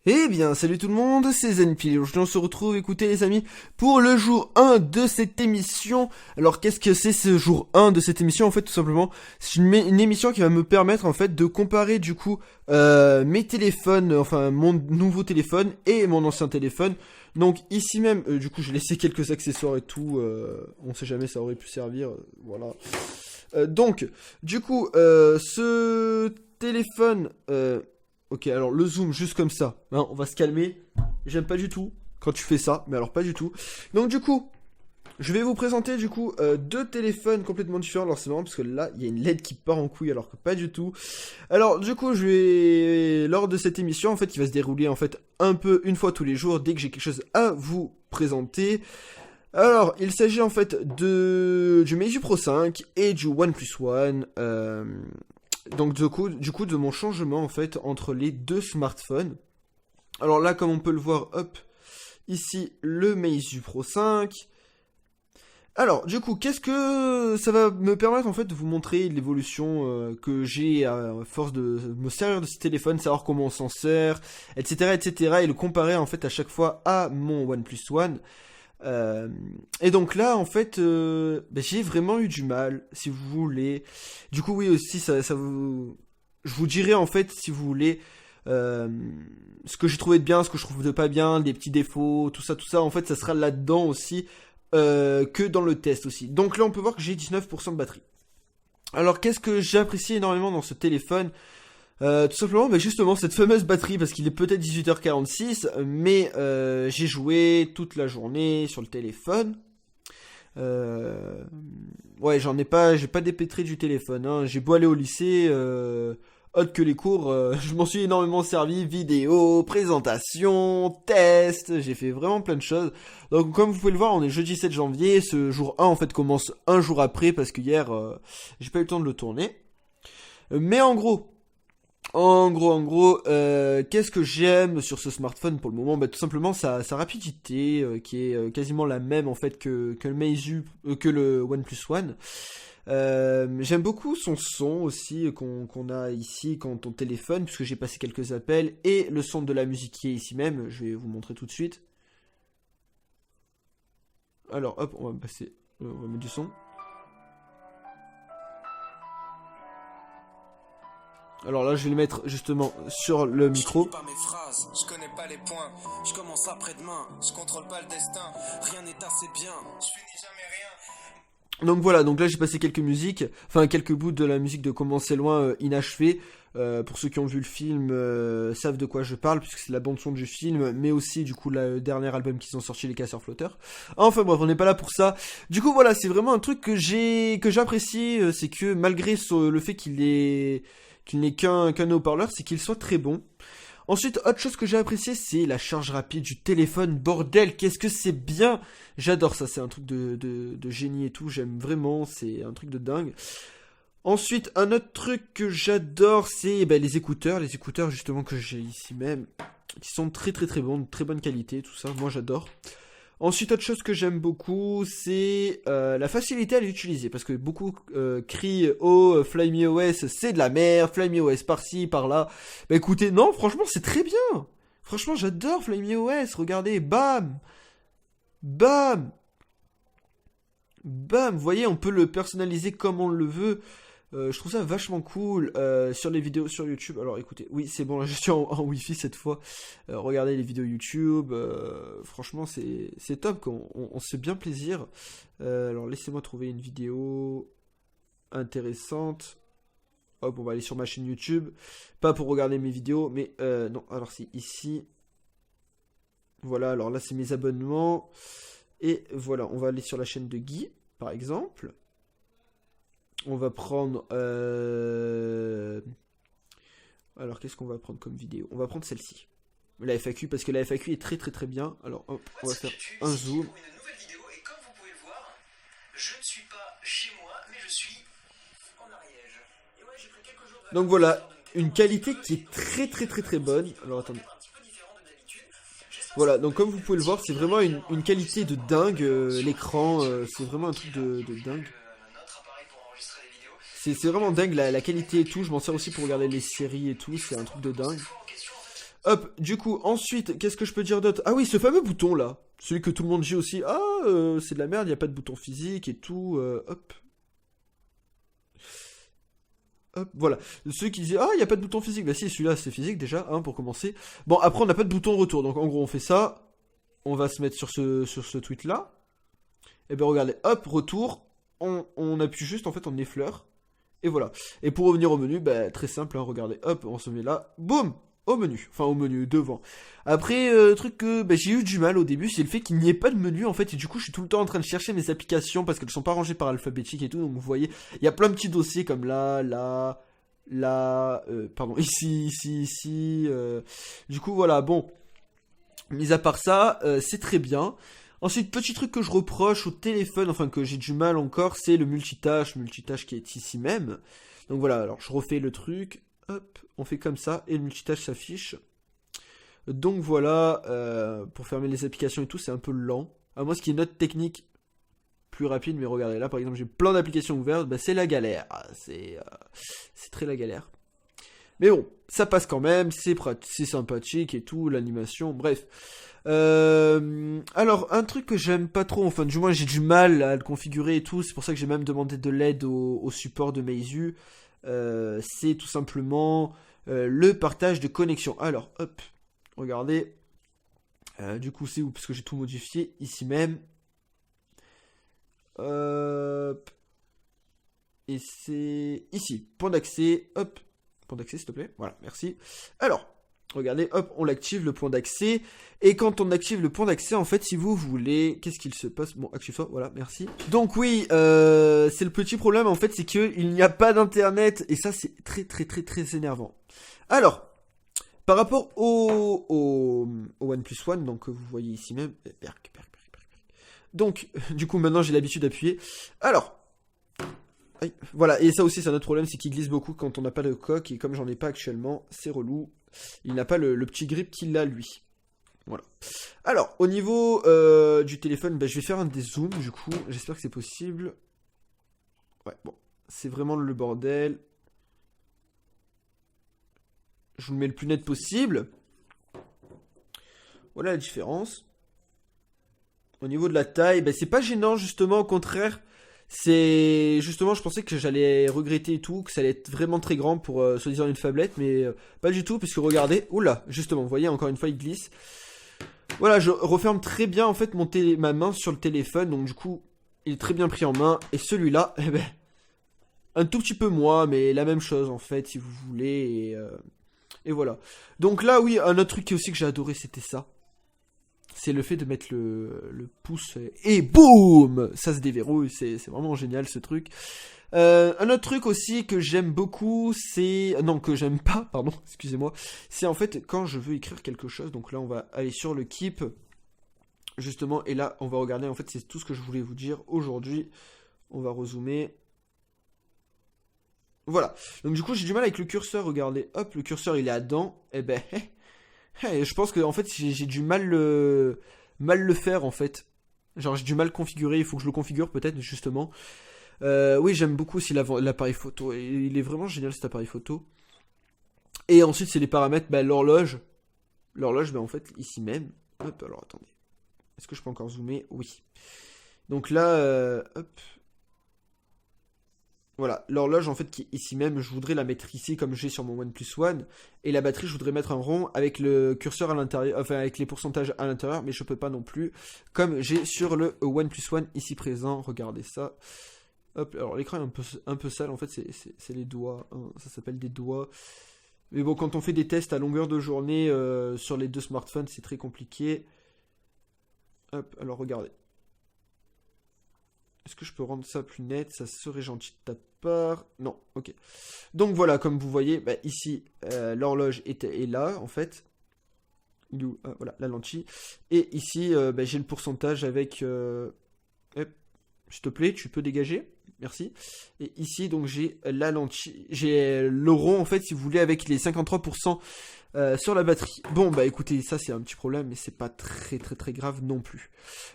Eh bien, salut tout le monde, c'est Zenpil. Aujourd'hui, on se retrouve, écoutez les amis, pour le jour 1 de cette émission. Alors, qu'est-ce que c'est ce jour 1 de cette émission? En fait, tout simplement, c'est une émission qui va me permettre, en fait, de comparer, du coup, mes téléphones, enfin, mon nouveau téléphone et mon ancien téléphone. Donc, ici même, du coup, j'ai laissé quelques accessoires et tout, on sait jamais, ça aurait pu servir, voilà. Donc, du coup, ce téléphone... Ok, alors le zoom juste comme ça, hein, on va se calmer. J'aime pas du tout quand tu fais ça, mais alors pas du tout. Donc du coup, je vais vous présenter du coup deux téléphones complètement différents. Alors c'est marrant parce que là, il y a une LED qui part en couille alors que pas du tout. Alors du coup, lors de cette émission, en fait, qui va se dérouler en fait un peu une fois tous les jours, dès que j'ai quelque chose à vous présenter. Alors, il s'agit en fait du Meizu Pro 5 et du OnePlus One. Donc du coup de mon changement en fait entre les deux smartphones. Alors là comme on peut le voir, hop, ici le Meizu Pro 5. Alors du coup qu'est-ce que ça va me permettre en fait de vous montrer l'évolution que j'ai à force de me servir de ce téléphone, savoir comment on s'en sert, etc., etc. et le comparer en fait à chaque fois à mon OnePlus One. Et donc là en fait j'ai vraiment eu du mal si vous voulez. Du coup oui aussi ça vous... Je vous dirai en fait si vous voulez ce que j'ai trouvé de bien, ce que je trouve de pas bien, des petits défauts, tout ça en fait ça sera là-dedans aussi que dans le test aussi. Donc là on peut voir que j'ai 19% de batterie. Alors qu'est-ce que j'apprécie énormément dans ce téléphone? Tout simplement, justement, cette fameuse batterie, parce qu'il est peut-être 18h46, mais j'ai joué toute la journée sur le téléphone. Ouais, j'ai pas dépêtré du téléphone, hein. J'ai beau aller au lycée, autre que les cours, je m'en suis énormément servi, vidéo, présentation, test, j'ai fait vraiment plein de choses. Donc comme vous pouvez le voir, on est jeudi 7 janvier, ce jour 1 en fait commence un jour après, parce que hier, j'ai pas eu le temps de le tourner. Mais en gros, qu'est-ce que j'aime sur ce smartphone pour le moment? Tout simplement sa rapidité qui est quasiment la même en fait que le Meizu, que le OnePlus One. J'aime beaucoup son son aussi qu'on a ici quand on téléphone, puisque j'ai passé quelques appels, et le son de la musique qui est ici même. Je vais vous montrer tout de suite. Alors hop, on va passer, on va mettre du son. Alors là, je vais le mettre justement sur le micro. Je pas mes phrases, je connais pas les points. Je commence après-demain, je contrôle pas le destin. Rien n'est assez bien, je finis jamais rien. Donc voilà, donc là j'ai passé quelques musiques, enfin quelques bouts de la musique de Comment c'est loin inachevée. Pour ceux qui ont vu le film savent de quoi je parle, puisque c'est la bande son du film, mais aussi du coup le dernier album qu'ils ont sorti, les Casseurs Flotteurs. Enfin bref, on n'est pas là pour ça. Du coup voilà, c'est vraiment un truc que j'apprécie, c'est que malgré le fait qu'il n'est qu'un haut-parleur, c'est qu'il soit très bon. Ensuite, autre chose que j'ai apprécié, c'est la charge rapide du téléphone. Bordel, qu'est-ce que c'est bien! J'adore ça, c'est un truc de génie et tout, j'aime vraiment, c'est un truc de dingue. Ensuite, un autre truc que j'adore, c'est les écouteurs. Les écouteurs justement que j'ai ici même, qui sont très très très bons, de très bonne qualité, tout ça, moi j'adore. Ensuite, autre chose que j'aime beaucoup, c'est la facilité à l'utiliser. Parce que beaucoup crient « Oh, FlymeOS, c'est de la merde, FlymeOS par-ci, par-là. » Écoutez, non, franchement, c'est très bien. Franchement, j'adore FlymeOS. Regardez, bam, bam, bam. Vous voyez, on peut le personnaliser comme on le veut. Je trouve ça vachement cool sur les vidéos sur YouTube. Alors écoutez, oui c'est bon, là je suis en Wi-Fi cette fois. Regardez les vidéos YouTube, franchement c'est top, on se fait bien plaisir. Alors laissez-moi trouver une vidéo intéressante. Hop, on va aller sur ma chaîne YouTube. Pas pour regarder mes vidéos, mais non, alors c'est ici. Voilà, alors là c'est mes abonnements. Et voilà, on va aller sur la chaîne de Guy, par exemple. On va prendre... Alors, qu'est-ce qu'on va prendre comme vidéo? On va prendre celle-ci. La FAQ, parce que la FAQ est très très très bien. Alors, hop, on va faire un zoom. Pour une nouvelle vidéo, et comme vous pouvez le voir, je ne suis pas chez moi, mais je suis en Ariège. Et ouais, j'ai pris quelques jours de... Donc voilà, une qualité qui est très très très très bonne. Alors, attendez. Voilà, donc comme vous pouvez le voir, c'est vraiment une qualité de dingue. L'écran, c'est vraiment un truc de dingue. C'est vraiment dingue la qualité et tout. Je m'en sers aussi pour regarder les séries et tout. C'est un truc de dingue. Hop, du coup, ensuite, qu'est-ce que je peux dire d'autre? Ah oui, ce fameux bouton là, celui que tout le monde dit aussi, c'est de la merde, il n'y a pas de bouton physique et tout, hop. Hop, voilà. Ceux qui disaient, il n'y a pas de bouton physique, bah si, celui-là c'est physique déjà, hein, pour commencer. Bon, après on n'a pas de bouton retour, donc en gros on fait ça, on va se mettre sur ce tweet là, et ben regardez, hop, retour, on appuie juste, en fait on effleure, et voilà. Et pour revenir au menu, bah très simple, hein, regardez, hop, on se met là, boum, au menu, enfin au menu, devant. Après, truc que j'ai eu du mal au début, c'est le fait qu'il n'y ait pas de menu en fait, et du coup je suis tout le temps en train de chercher mes applications, parce qu'elles sont pas rangées par alphabétique et tout, donc vous voyez, il y a plein de petits dossiers comme là, pardon, ici, du coup voilà, bon, mis à part ça, c'est très bien. Ensuite, petit truc que je reproche au téléphone, enfin que j'ai du mal encore, c'est le multitâche qui est ici même. Donc voilà, alors je refais le truc, hop, on fait comme ça, et le multitâche s'affiche. Donc voilà, pour fermer les applications et tout, c'est un peu lent. À moins ce qui est une autre technique plus rapide, mais regardez, là par exemple j'ai plein d'applications ouvertes, c'est la galère, c'est très la galère. Mais bon, ça passe quand même, c'est sympathique et tout, l'animation, bref. Alors, un truc que j'aime pas trop, enfin du moins j'ai du mal à le configurer et tout, c'est pour ça que j'ai même demandé de l'aide au support de Meizu, c'est tout simplement le partage de connexion. Alors, hop, regardez, du coup c'est où? Parce que j'ai tout modifié, ici même. Hop. Et c'est ici, point d'accès, hop. Point d'accès s'il te plaît, voilà, merci. Alors, regardez, hop, on l'active le point d'accès. Et quand on active le point d'accès, en fait, si vous voulez, qu'est-ce qu'il se passe? Bon, active-toi, voilà, merci. Donc oui, c'est le petit problème, en fait, c'est qu'il n'y a pas d'internet. Et ça, c'est très énervant. Alors, par rapport au OnePlus One, donc vous voyez ici même. Donc, du coup, maintenant j'ai l'habitude d'appuyer. Alors, voilà, et ça aussi c'est un autre problème, c'est qu'il glisse beaucoup quand on n'a pas de coque, et comme j'en ai pas actuellement, c'est relou. Il n'a pas le petit grip qu'il a lui. Voilà. Alors, au niveau du téléphone, je vais faire un des zooms du coup, j'espère que c'est possible. Ouais, bon, c'est vraiment le bordel. Je vous le mets le plus net possible. Voilà la différence. Au niveau de la taille, c'est pas gênant justement, au contraire. C'est justement, je pensais que j'allais regretter et tout, que ça allait être vraiment très grand pour soi-disant une phablette, mais pas du tout, puisque regardez, oula, justement, vous voyez, encore une fois il glisse. Voilà, je referme très bien en fait ma main sur le téléphone, donc du coup il est très bien pris en main, et celui-là, un tout petit peu moins, mais la même chose en fait, si vous voulez, et voilà. Donc là, oui, un autre truc aussi que j'ai adoré, c'était ça. C'est le fait de mettre le pouce et boum, ça se déverrouille, c'est vraiment génial ce truc. Un autre truc aussi que j'aime beaucoup, que j'aime pas, pardon, excusez-moi, c'est en fait quand je veux écrire quelque chose, donc là on va aller sur le Keep, justement, et là on va regarder, en fait c'est tout ce que je voulais vous dire aujourd'hui, on va rezoomer. Voilà, donc du coup j'ai du mal avec le curseur, regardez, hop, le curseur il est à dedans, et je pense que en fait j'ai du mal le faire en fait. Genre j'ai du mal configurer, il faut que je le configure peut-être justement. Oui, j'aime beaucoup aussi l'appareil photo, il est vraiment génial cet appareil photo. Et ensuite c'est les paramètres, l'horloge. L'horloge, en fait ici même. Hop, alors attendez. Est-ce que je peux encore zoomer? Oui. Donc là, hop. Voilà, l'horloge en fait qui est ici même, je voudrais la mettre ici comme j'ai sur mon OnePlus One. Et la batterie, je voudrais mettre un rond avec le curseur à l'intérieur, enfin avec les pourcentages à l'intérieur, mais je peux pas non plus. Comme j'ai sur le OnePlus One ici présent, regardez ça. Hop, alors l'écran est un peu sale, en fait c'est les doigts, hein, ça s'appelle des doigts. Mais bon, quand on fait des tests à longueur de journée sur les deux smartphones, c'est très compliqué. Hop, alors regardez. Est-ce que je peux rendre ça plus net? Ça serait gentil de ta part. Non, ok. Donc voilà, comme vous voyez, ici, l'horloge est là, en fait. Voilà, la lentille. Et ici, j'ai le pourcentage avec... s'il te plaît, tu peux dégager. Merci. Et ici, donc, j'ai la lentille. J'ai le rond, en fait, si vous voulez, avec les 53% sur la batterie. Bon, écoutez, ça, c'est un petit problème, mais c'est pas très grave non plus.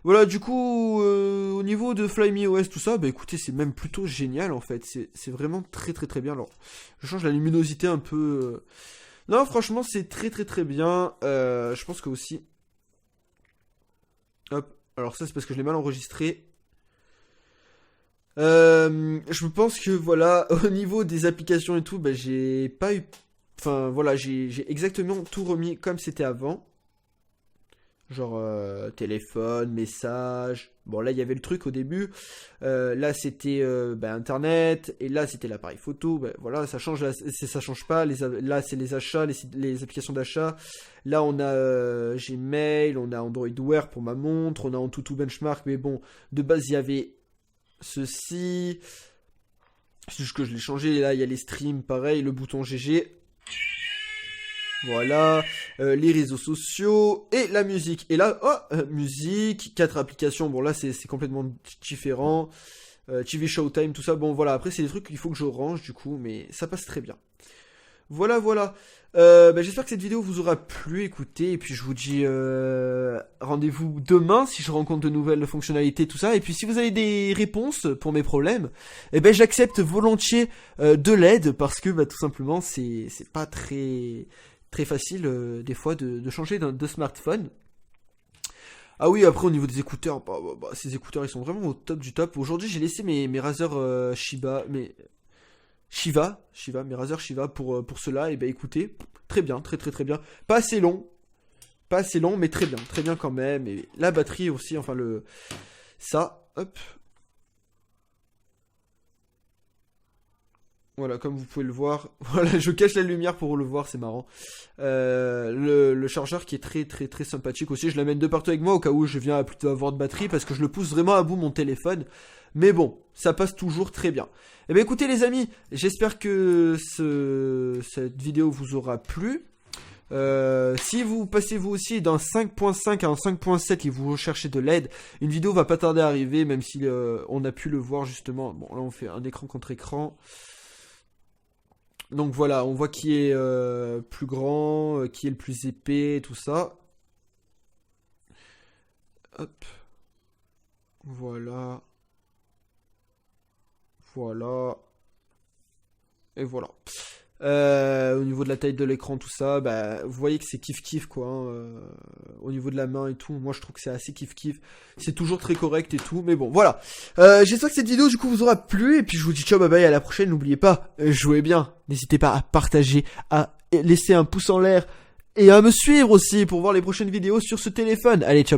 Voilà, du coup, au niveau de FlyMeOS, tout ça, écoutez, c'est même plutôt génial, en fait. C'est vraiment très bien. Alors, je change la luminosité un peu... Non, franchement, c'est très très très bien. Je pense que aussi... Hop, alors ça c'est parce que je l'ai mal enregistré. Je pense que voilà, au niveau des applications et tout, bah, j'ai pas eu... Enfin voilà, j'ai exactement tout remis comme c'était avant. Genre téléphone, message. Bon là il y avait le truc au début. Là c'était internet. Et là c'était l'appareil photo. Bah, voilà, ça change, là, ça change pas. Là c'est les achats, les applications d'achat. Là on a Gmail, on a Android Wear pour ma montre, on a Antutu Benchmark. Mais bon, de base il y avait ceci. C'est juste que je l'ai changé. Là il y a les streams, pareil, le bouton GG. Voilà, les réseaux sociaux et la musique. Et là, musique, 4 applications. Bon là c'est complètement différent. TV Showtime, tout ça. Bon voilà, après c'est des trucs qu'il faut que je range du coup, mais ça passe très bien. Voilà. J'espère que cette vidéo vous aura plu, écoutez, et puis je vous dis rendez-vous demain si je rencontre de nouvelles fonctionnalités, tout ça. Et puis si vous avez des réponses pour mes problèmes, j'accepte volontiers de l'aide parce que tout simplement c'est pas très facile des fois de changer de smartphone. Ah oui, après au niveau des écouteurs, ces écouteurs ils sont vraiment au top du top. Aujourd'hui j'ai laissé mes Razer Shiva, mes Razer Shiva pour cela. Et écoutez, très bien, très bien. Pas assez long, mais très bien quand même. Et la batterie aussi, enfin hop. Voilà, comme vous pouvez le voir. Voilà, je cache la lumière pour le voir, c'est marrant. Le chargeur qui est très sympathique aussi. Je l'amène de partout avec moi au cas où je viens à plutôt avoir de batterie parce que je le pousse vraiment à bout mon téléphone. Mais bon, ça passe toujours très bien. Écoutez les amis, j'espère que cette vidéo vous aura plu. Si vous passez vous aussi d'un 5.5 à un 5.7 et vous recherchez de l'aide, une vidéo va pas tarder à arriver, même si on a pu le voir justement. Bon là on fait un écran contre écran. Donc voilà, on voit qui est plus grand, qui est le plus épais, tout ça. Hop. Voilà. Et voilà. Au niveau de la taille de l'écran, tout ça, vous voyez que c'est kiff quoi. Au niveau de la main et tout, moi je trouve que c'est assez kiff. C'est toujours très correct et tout, mais bon, voilà. J'espère que cette vidéo du coup vous aura plu et puis je vous dis ciao, bye bye, à la prochaine. N'oubliez pas, jouez bien. N'hésitez pas à partager, à laisser un pouce en l'air et à me suivre aussi pour voir les prochaines vidéos sur ce téléphone. Allez, ciao. Bye.